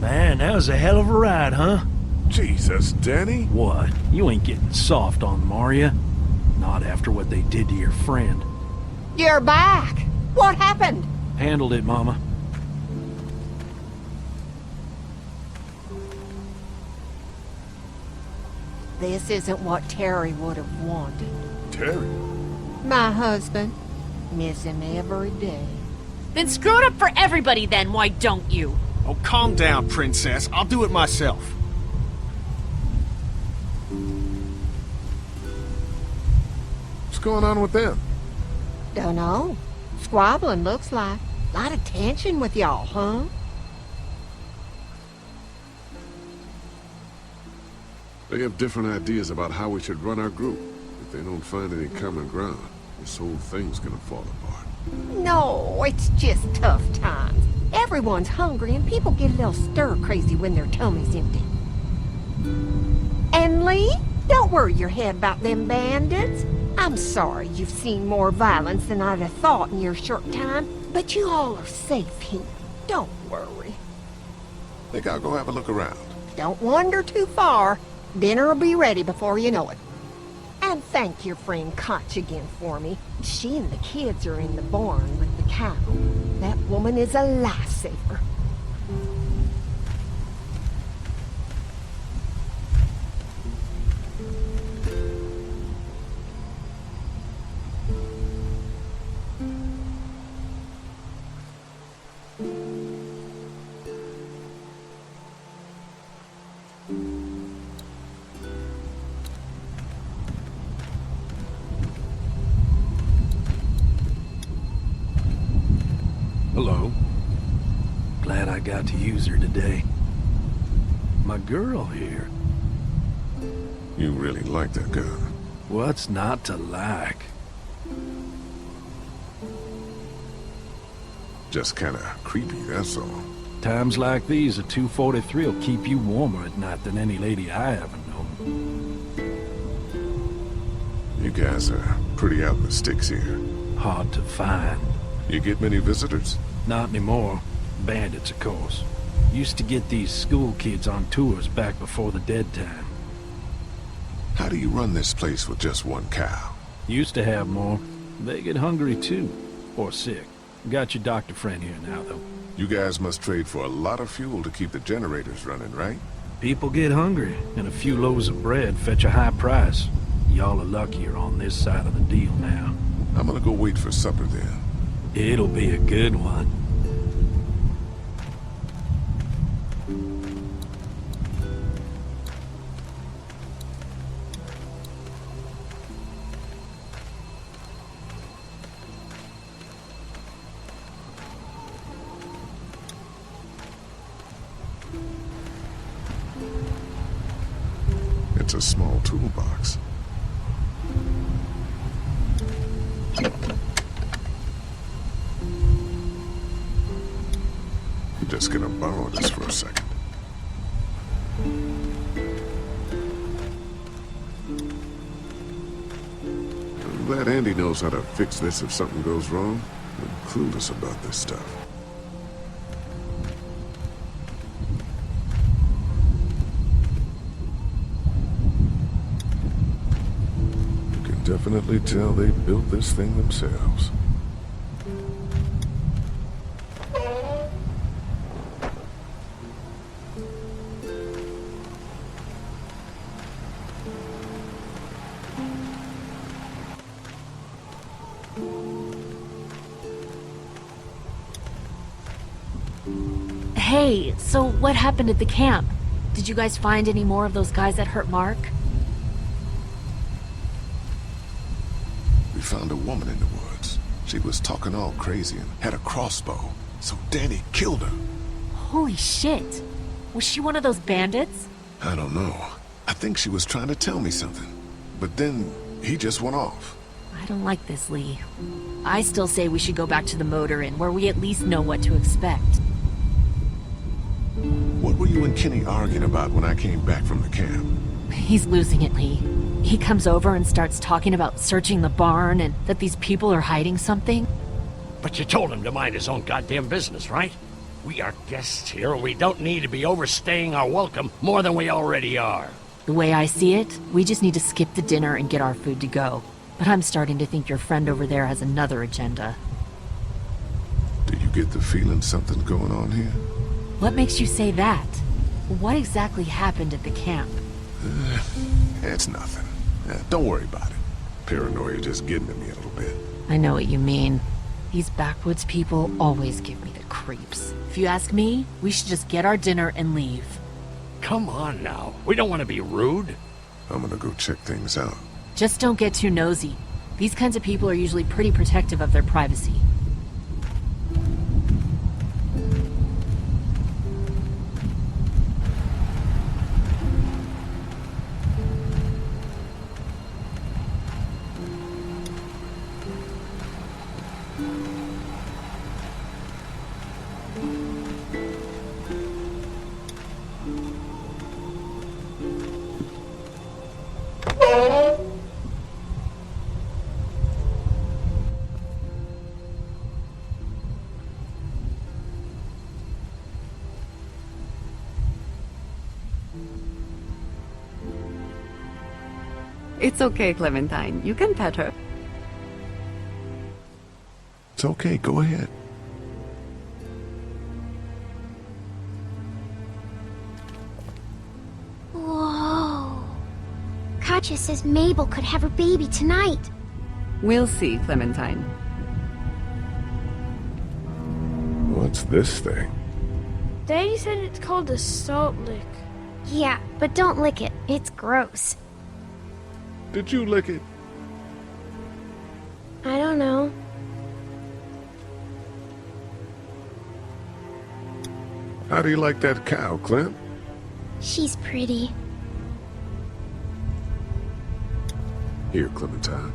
Man, that was a hell of a ride, huh? Jesus, Danny. What? You ain't getting soft on them, are ya? Not after what they did to your friend. You're back! What happened? Handled it, Mama. This isn't what Terry would have wanted. Terry? My husband. Miss him every day. Then screw it up for everybody then, why don't you? Oh, calm down, Princess. I'll do it myself. What's going on with them? Dunno. Squabbling, looks like. Lot of tension with y'all, huh? They have different ideas about how we should run our group. If they don't find any common ground, this whole thing's gonna fall apart. No, it's just tough times. Everyone's hungry and people get a little stir-crazy when their tummy's empty. And Lee, don't worry your head about them bandits. I'm sorry you've seen more violence than I'd have thought in your short time, but you all are safe here. Don't worry. Think I'll go have a look around. Don't wander too far. Dinner'll be ready before you know it. And thank your friend Koch again for me. She and the kids are in the barn with the cow. That woman is a lifesaver. Hello. Glad I got to use her today. My girl here. You really like that gun. What's not to like? Just kinda creepy, that's all. Times like these, a 243 will keep you warmer at night than any lady I ever known. You guys are pretty out in the sticks here. Hard to find. You get many visitors? Not anymore. Bandits, of course. Used to get these school kids on tours back before the dead time. How do you run this place with just one cow? Used to have more. They get hungry too. Or sick. Got your doctor friend here now, though. You guys must trade for a lot of fuel to keep the generators running, right? People get hungry, and a few loaves of bread fetch a high price. Y'all are luckier on this side of the deal now. I'm gonna go wait for supper then. It'll be a good one. It's a small toolbox. I'm just gonna borrow this for a second. I'm glad Andy knows how to fix this if something goes wrong. I'm clueless about this stuff. You can definitely tell they built this thing themselves. Hey, so what happened at the camp? Did you guys find any more of those guys that hurt Mark? We found a woman in the woods. She was talking all crazy and had a crossbow. So Danny killed her. Holy shit. Was she one of those bandits? I don't know. I think she was trying to tell me something. But then he just went off. I don't like this, Lee. I still say we should go back to the motor inn where we at least know what to expect. What were you and Kenny arguing about when I came back from the camp? He's losing it, Lee. He comes over and starts talking about searching the barn and that these people are hiding something. But you told him to mind his own goddamn business, right? We are guests here. We don't need to be overstaying our welcome more than we already are. The way I see it, we just need to skip the dinner and get our food to go. But I'm starting to think your friend over there has another agenda. Do you get the feeling something's going on here? What makes you say that? What exactly happened at the camp? It's nothing. Don't worry about it. Paranoia just getting to me a little bit. I know what you mean. These backwoods people always give me the creeps. If you ask me, we should just get our dinner and leave. Come on now. We don't want to be rude. I'm gonna go check things out. Just don't get too nosy. These kinds of people are usually pretty protective of their privacy. It's okay, Clementine. You can pet her. It's okay, go ahead. Whoa. Katja says Mabel could have her baby tonight. We'll see, Clementine. What's this thing? Daddy said it's called a salt lick. Yeah, but don't lick it. It's gross. Did you lick it? I don't know. How do you like that cow, Clem? She's pretty. Here, Clementine.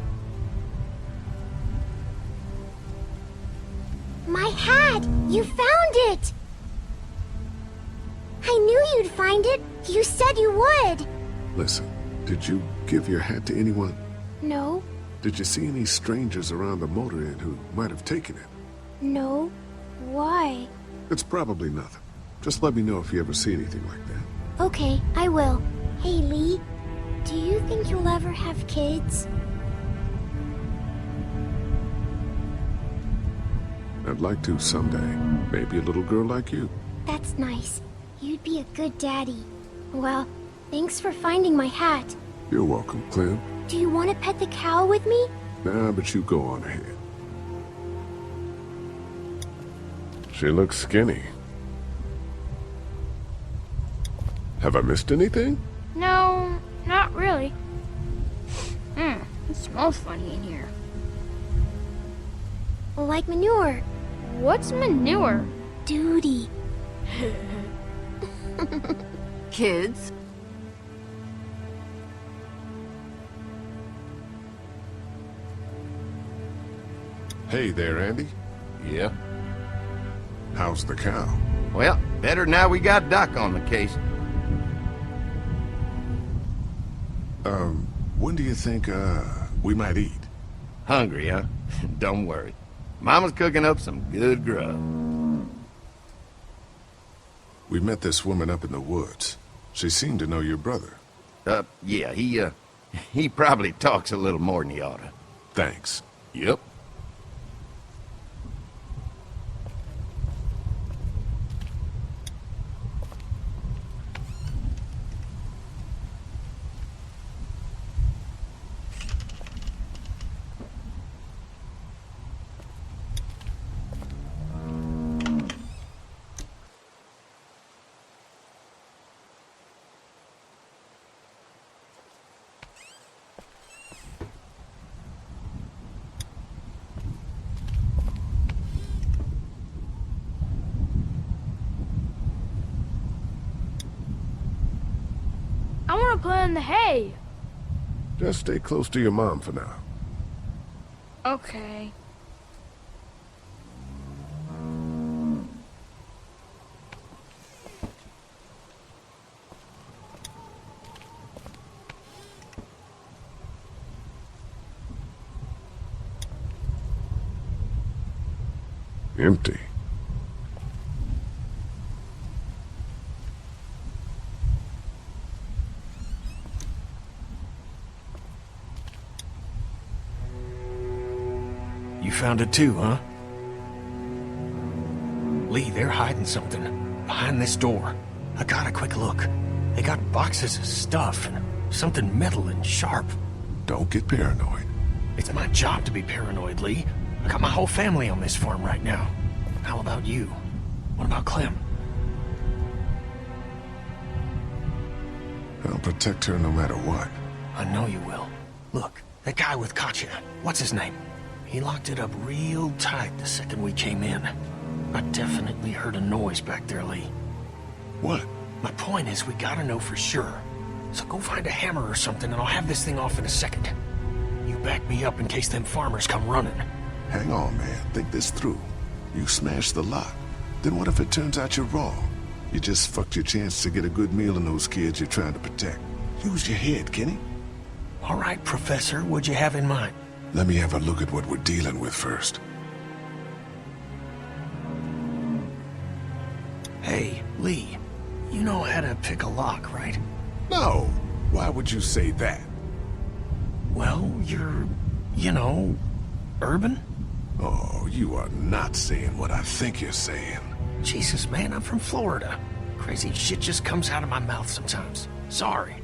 My hat! You found it! I knew you'd find it. You said you would. Listen, did you give your hat to anyone? No, Did you see any strangers around the motor inn who might have taken it? no. Why? It's probably nothing. Just let me know if you ever see anything like that. Okay, I will. Hey, Lee. Do you think you'll ever have kids? I'd like to someday. Maybe a little girl like you. That's nice. You'd be a good daddy. Well, thanks for finding my hat. You're welcome, Clem. Do you want to pet the cow with me? Nah, but you go on ahead. She looks skinny. Have I missed anything? No, not really. It smells funny in here. Like manure. What's manure? Duty. Kids? Hey there, Andy. Yeah. How's the cow? Well, better now we got Doc on the case. When do you think, we might eat? Hungry, huh? Don't worry. Mama's cooking up some good grub. We met this woman up in the woods. She seemed to know your brother. Yeah, he probably talks a little more than he oughta. Thanks. Yep. I want to play in the hay. Just stay close to your mom for now. Okay. Empty. You found it too, huh? Lee, they're hiding something behind this door. I got a quick look. They got boxes of stuff and something metal and sharp. Don't get paranoid. It's my job to be paranoid, Lee. I got my whole family on this farm right now. How about you? What about Clem? I'll protect her no matter what. I know you will. Look, that guy with Katya, what's his name? He locked it up real tight the second we came in. I definitely heard a noise back there, Lee. What? My point is, we gotta know for sure. So go find a hammer or something and I'll have this thing off in a second. You back me up in case them farmers come running. Hang on, man. Think this through. You smashed the lock. Then what if it turns out you're wrong? You just fucked your chance to get a good meal in those kids you're trying to protect. Use your head, Kenny. All right, Professor, what'd you have in mind? Let me have a look at what we're dealing with first. Hey, Lee, you know how to pick a lock, right? No. Why would you say that? Well, you're, you know, urban? Oh, you are not saying what I think you're saying. Jesus, man, I'm from Florida. Crazy shit just comes out of my mouth sometimes. Sorry.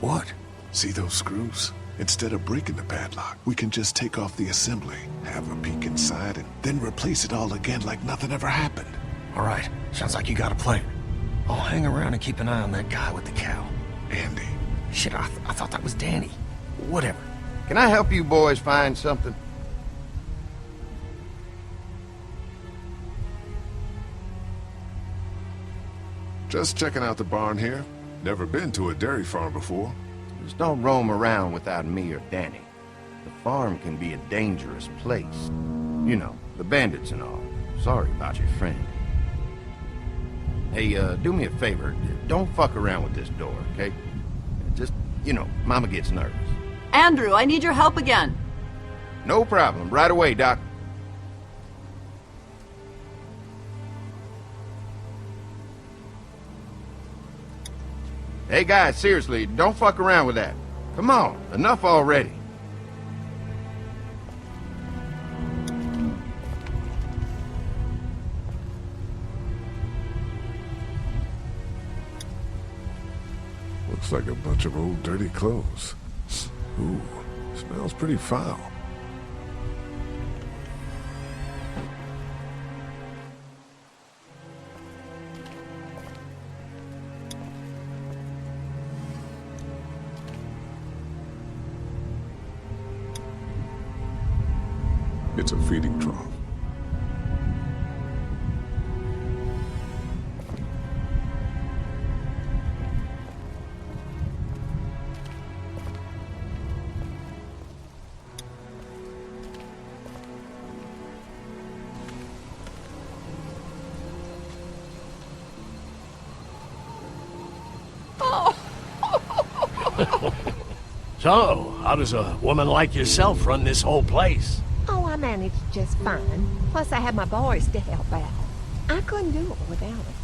What? See those screws? Instead of breaking the padlock, we can just take off the assembly, have a peek inside, and then replace it all again like nothing ever happened. All right, sounds like you got a plan. I'll hang around and keep an eye on that guy with the cow. Andy. Shit, I thought that was Danny. Whatever. Can I help you boys find something? Just checking out the barn here. Never been to a dairy farm before. Just don't roam around without me or Danny. The farm can be a dangerous place. You know, the bandits and all. Sorry about your friend. Hey, do me a favor. Don't fuck around with this door, okay? Just, you know, Mama gets nervous. Andrew, I need your help again. No problem. Right away, Doc. Hey, guys, seriously, don't fuck around with that. Come on, enough already. Looks like a bunch of old dirty clothes. Ooh, smells pretty foul. It's a feeding trough. So, how does a woman like yourself run this whole place? Oh, I managed just fine. Plus, I had my boys to help out. I couldn't do it without them.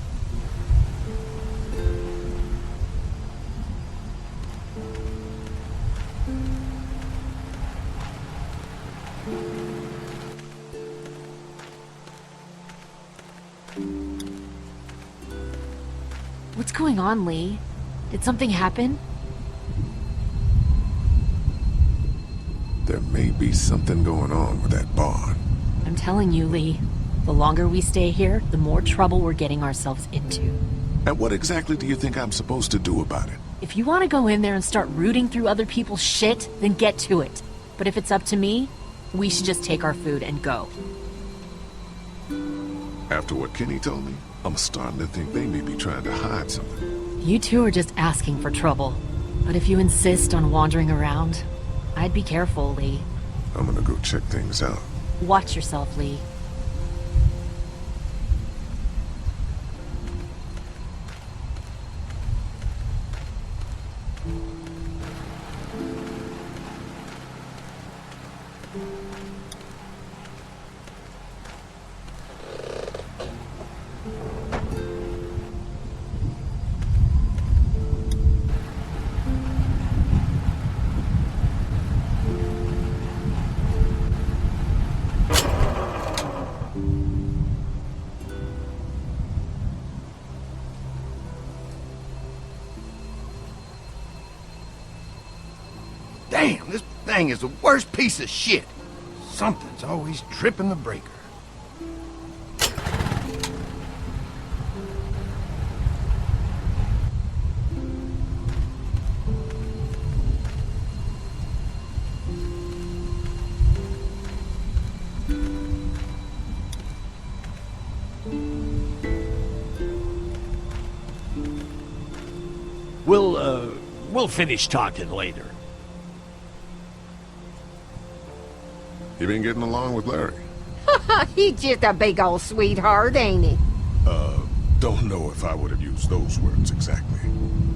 What's going on, Lee? Did something happen? There may be something going on with that barn. I'm telling you, Lee. The longer we stay here, the more trouble we're getting ourselves into. And what exactly do you think I'm supposed to do about it? If you want to go in there and start rooting through other people's shit, then get to it. But if it's up to me, we should just take our food and go. After what Kenny told me, I'm starting to think they may be trying to hide something. You two are just asking for trouble. But if you insist on wandering around, I'd be careful, Lee. I'm gonna go check things out. Watch yourself, Lee. thing is the worst piece of shit. Something's always tripping the breaker. We'll finish talking later. You been getting along with Larry? He's just a big old sweetheart, ain't he? Don't know if I would have used those words exactly.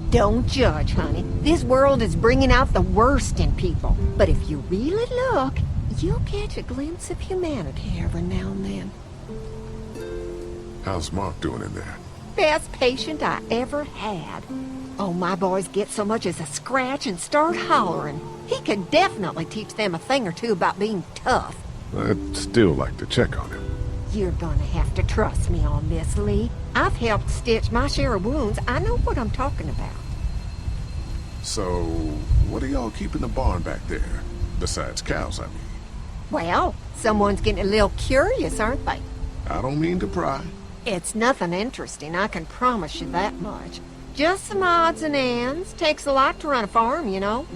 Don't judge, honey. This world is bringing out the worst in people. But if you really look, you'll catch a glimpse of humanity every now and then. How's Mark doing in there? Best patient I ever had. Oh, my boys get so much as a scratch and start hollering. He could definitely teach them a thing or two about being tough. I'd still like to check on him. You're gonna have to trust me on this, Lee. I've helped stitch my share of wounds. I know what I'm talking about. So, what are y'all keeping the barn back there? Besides cows, I mean. Well, someone's getting a little curious, aren't they? I don't mean to pry. It's nothing interesting, I can promise you that much. Just some odds and ends. Takes a lot to run a farm, you know.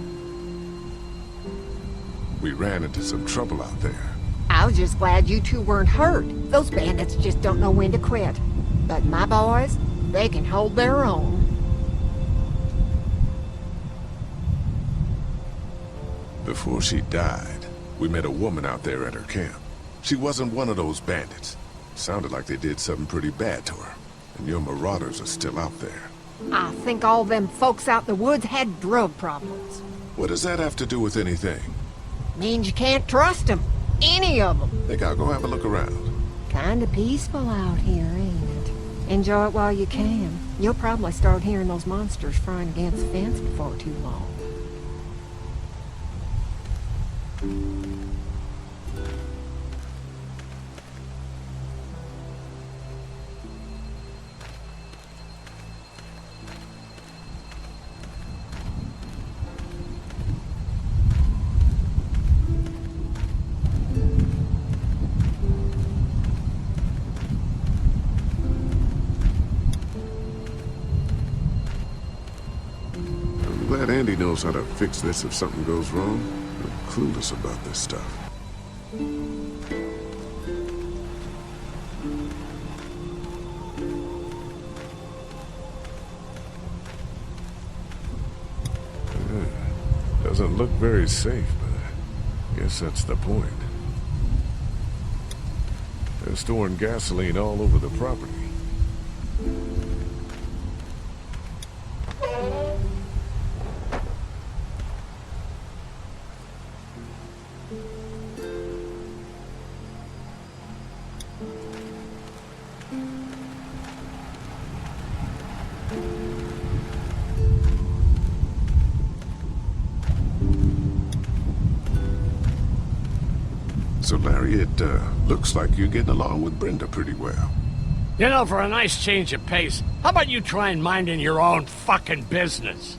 We ran into some trouble out there. I was just glad you two weren't hurt. Those bandits just don't know when to quit. But my boys, they can hold their own. Before she died, we met a woman out there at her camp. She wasn't one of those bandits. Sounded like they did something pretty bad to her. And your marauders are still out there. I think all them folks out in the woods had drug problems. What does that have to do with anything? Means you can't trust them. Any of them. Think I'll go have a look around. Kinda peaceful out here, ain't it? Enjoy it while you can. You'll probably start hearing those monsters frying against the fence before too long. Glad Andy knows how to fix this if something goes wrong. I'm clueless about this stuff. Doesn't look very safe, but I guess that's the point. They're storing gasoline all over the property. So, Larry, it looks like you're getting along with Brenda pretty well. You know, for a nice change of pace, how about you try and minding your own fucking business?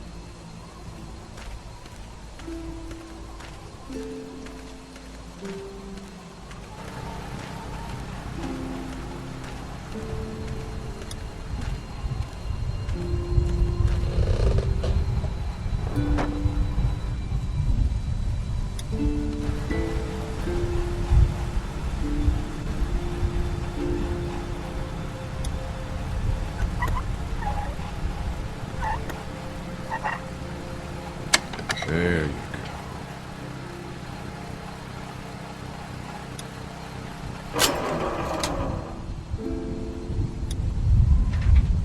There you go.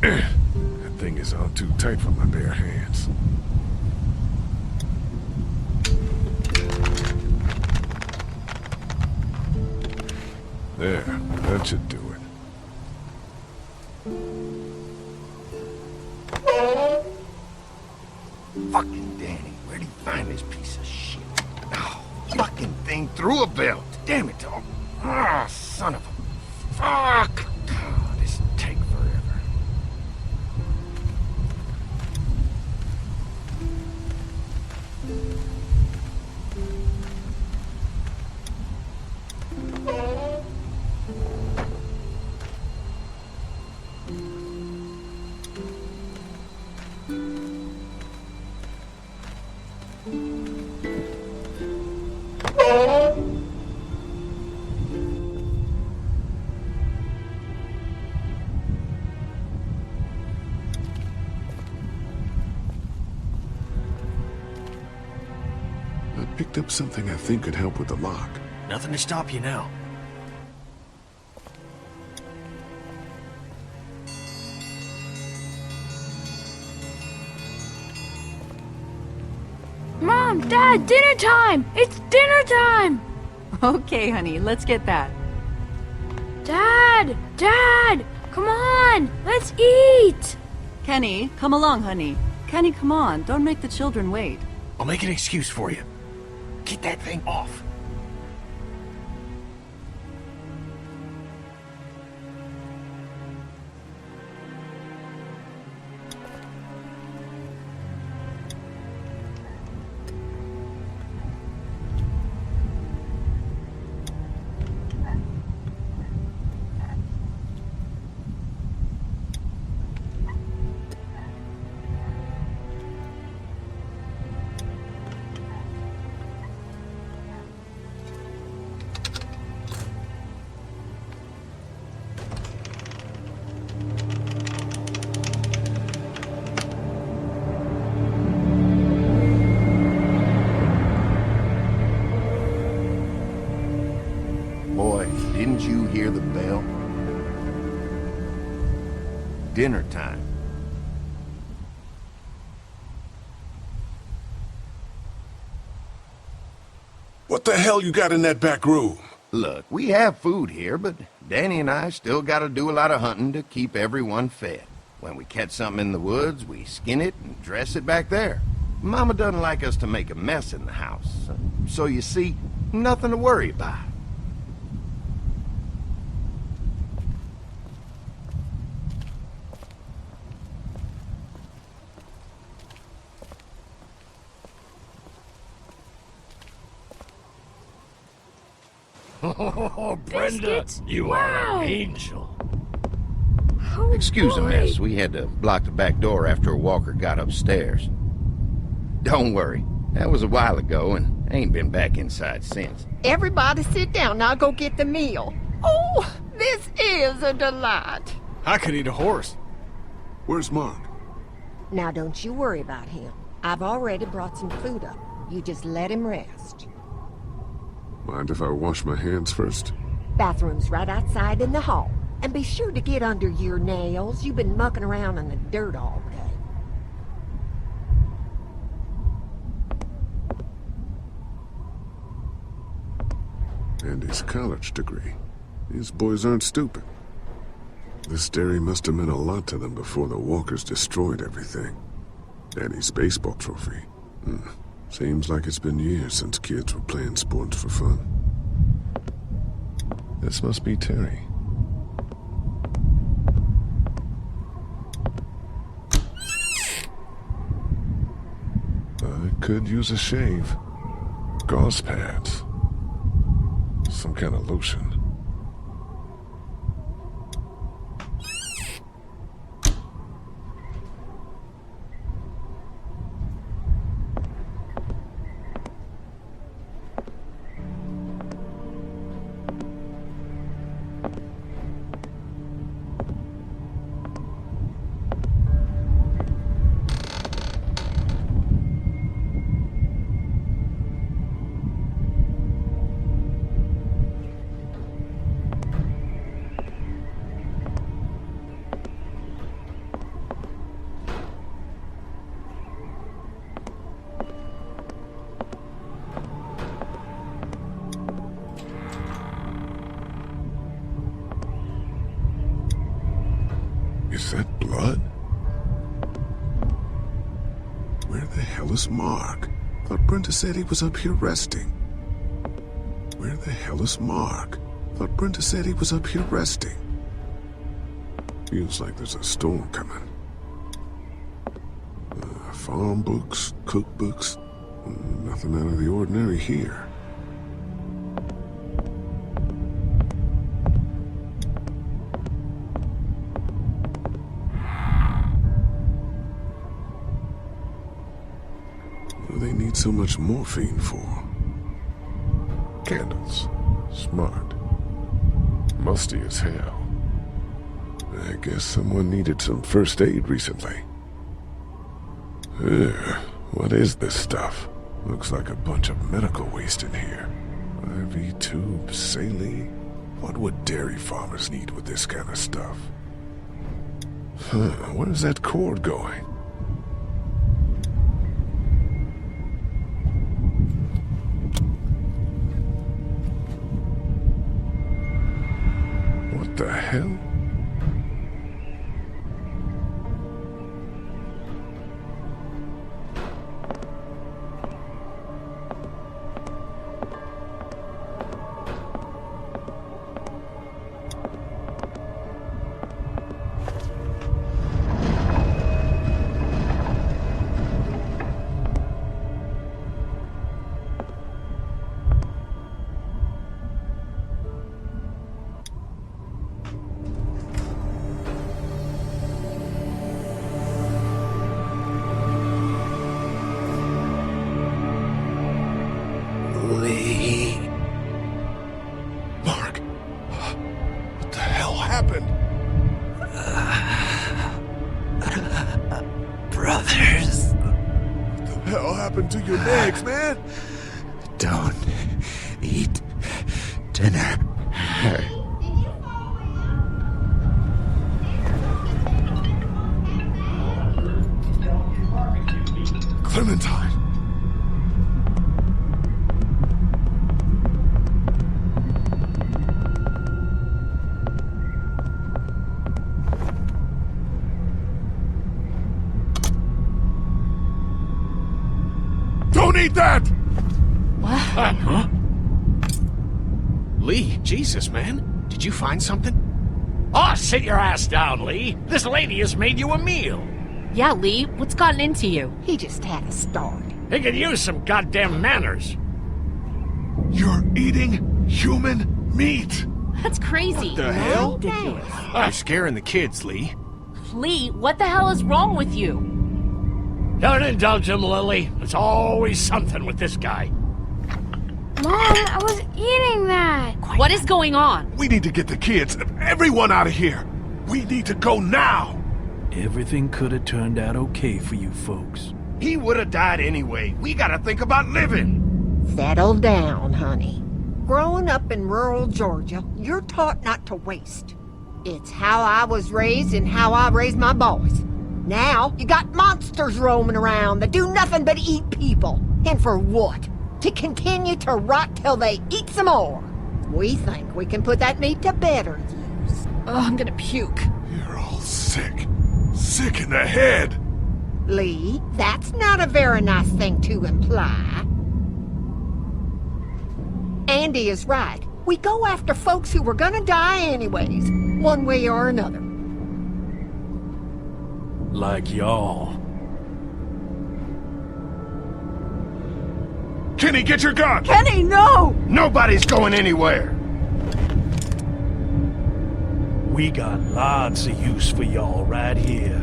That thing is on too tight for my bare hands. There, that should do it. Fucking Danny, where'd he find this piece of shit? Oh, fucking thing through a belt. Damn it, dog. Ah, son of a... Fuck! Oh, this'll take forever. picked up something I think could help with the lock. Nothing to stop you now. Mom, Dad, dinner time! It's dinner time! Okay, honey, let's get that. Dad! Dad! Come on! Let's eat! Kenny, come along, honey. Kenny, come on. Don't make the children wait. I'll make an excuse for you. Get that thing off. Didn't you hear the bell? Dinner time. What the hell you got in that back room? Look, we have food here, but Danny and I still gotta do a lot of hunting to keep everyone fed. When we catch something in the woods, we skin it and dress it back there. Mama doesn't like us to make a mess in the house, so you see, nothing to worry about. Oh, Brenda, Biscuits? you are Wow. an angel. Oh, Excuse the boy. mess, we had to block the back door after Walker got upstairs. Don't worry, that was a while ago and ain't been back inside since. Everybody sit down. I'll go get the meal. Oh, this is a delight. I could eat a horse. Where's Mark? Now don't you worry about him. I've already brought some food up. You just let him rest. Mind if I wash my hands first? Bathroom's right outside in the hall. And be sure to get under your nails. You've been mucking around in the dirt all day. And his college degree. These boys aren't stupid. This dairy must have meant a lot to them before the Walkers destroyed everything. Danny's baseball trophy. Seems like it's been years since kids were playing sports for fun. This must be Terry. I could use a shave. Gauze pads. Some kind of lotion. Is that blood? Where the hell is Mark? Thought Brenda said he was up here resting. Where the hell is Mark? Thought Brenda said he was up here resting. Feels like there's a storm coming. Farm books, cookbooks, nothing out of the ordinary here. They need so much morphine for? Candles. Smart. Musty as hell. I guess someone needed some first aid recently. Ugh, what is this stuff? Looks like a bunch of medical waste in here. IV tubes, saline. What would dairy farmers need with this kind of stuff? Where's that cord going? What the hell? Brothers. What the hell happened to your legs, man? Don't eat dinner. Clementine. Don't eat that! What? Huh? Lee, Jesus, man. Did you find something? Oh, sit your ass down, Lee. This lady has made you a meal. Yeah, Lee, what's gotten into you? He just had a start. He could use some goddamn manners. You're eating human meat! That's crazy. What the hell? Ridiculous. You're scaring the kids, Lee. Lee, what the hell is wrong with you? Don't indulge him, Lily. There's always something with this guy. Mom, I was eating that. What is going on? We need to get the kids, everyone out of here. We need to go now. Everything could have turned out okay for you folks. He would have died anyway. We gotta think about living. Settle down, honey. Growing up in rural Georgia, you're taught not to waste. It's how I was raised and how I raised my boys. Now, you got monsters roaming around that do nothing but eat people. And for what? To continue to rot till they eat some more. We think we can put that meat to better use. Oh, I'm gonna puke. You're all sick. Sick in the head. Lee, that's not a very nice thing to imply. Andy is right. We go after folks who were gonna die anyways, one way or another. Like y'all. Kenny, get your gun! Kenny, no! Nobody's going anywhere. We got lots of use for y'all right here.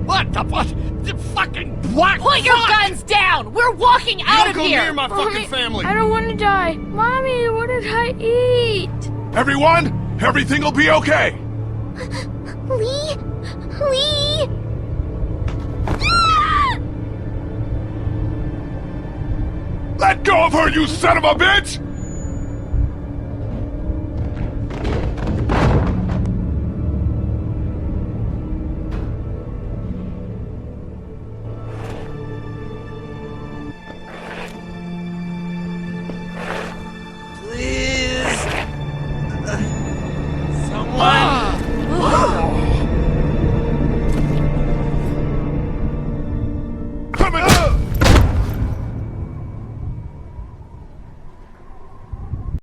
What the what? The fucking what? Put your guns down! We're walking out of Don't go here! near my fucking family. I don't want to die. Mommy, what did I eat? Everyone, everything will be okay. Lee? Lee? Let go of her, you son of a bitch!